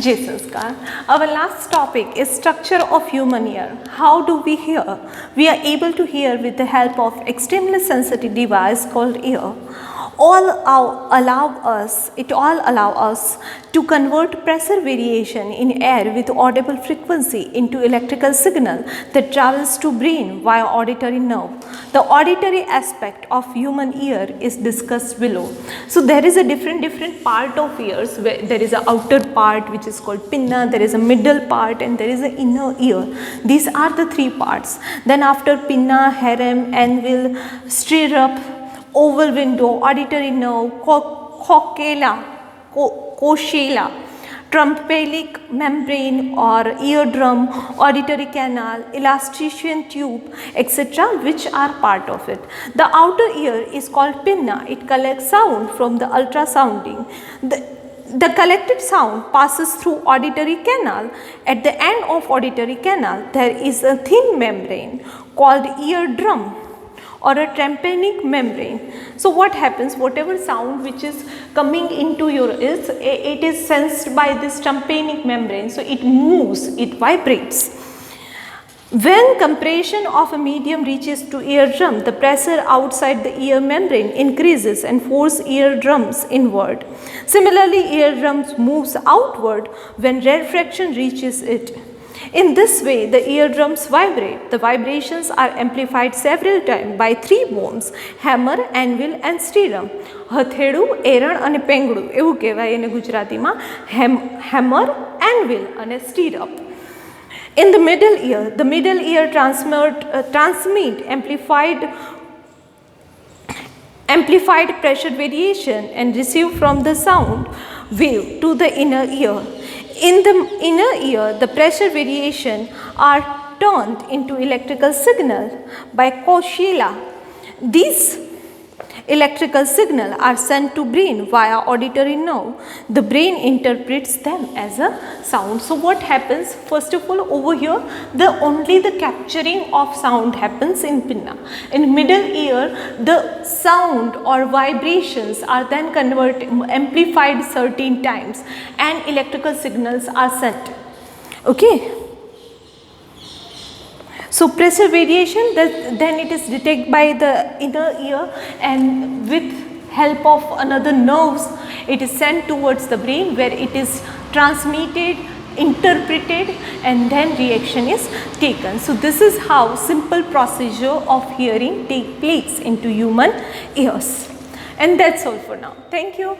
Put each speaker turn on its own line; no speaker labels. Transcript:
Jai Sanskar. Our last topic is structure of human ear. How do we hear? We are able to hear with the help of extremely sensitive device called ear. It all allow us to convert pressure variation in air with audible frequency into electrical signal that travels to brain via auditory nerve. The auditory aspect of human ear is discussed below. So there is a different part of ears. Where there is an outer part which is called pinna, there is a middle part, and there is an inner ear. These are the three parts. Then after pinna, harem, anvil, stirrup, oval window, auditory nerve, cochlear, tympanic membrane or eardrum, auditory canal, elastian tube, etc., which are part of it. The outer ear is called pinna. It collects sound from the ultrasounding. The collected sound passes through auditory canal. At the end of auditory canal, there is a thin membrane called eardrum or a tympanic membrane. So what happens, whatever sound which is coming into your ears, it is sensed by this tympanic membrane. So it moves, it vibrates. When compression of a medium reaches to eardrum, the pressure outside the ear membrane increases and forces eardrums inward. Similarly, eardrums moves outward when rarefaction reaches it. In this way, the eardrums vibrate. The vibrations are amplified several times by three bones: hammer, anvil and stirrup. હથેળું, એરણ અને પેંગડું એવું કહેવાય એને ગુજરાતીમાં. Hammer, anvil અને stirrup. In the middle ear transmit amplified pressure variation and receive from the sound wave to the inner ear. In the inner ear, the pressure variation are turned into electrical signal by cochlear. These electrical signal are sent to brain via auditory nerve. The brain interprets them as a sound. So what happens, first of all, over here only the capturing of sound happens in pinna. In middle ear, the sound or vibrations are then amplified certain times and electrical signals are sent. Okay. So pressure variation, then it is detected by the inner ear, and with help of another nerves, it is sent towards the brain where it is transmitted, interpreted, and then reaction is taken. So this is how simple procedure of hearing take place into human ears. And that's all for now. Thank you.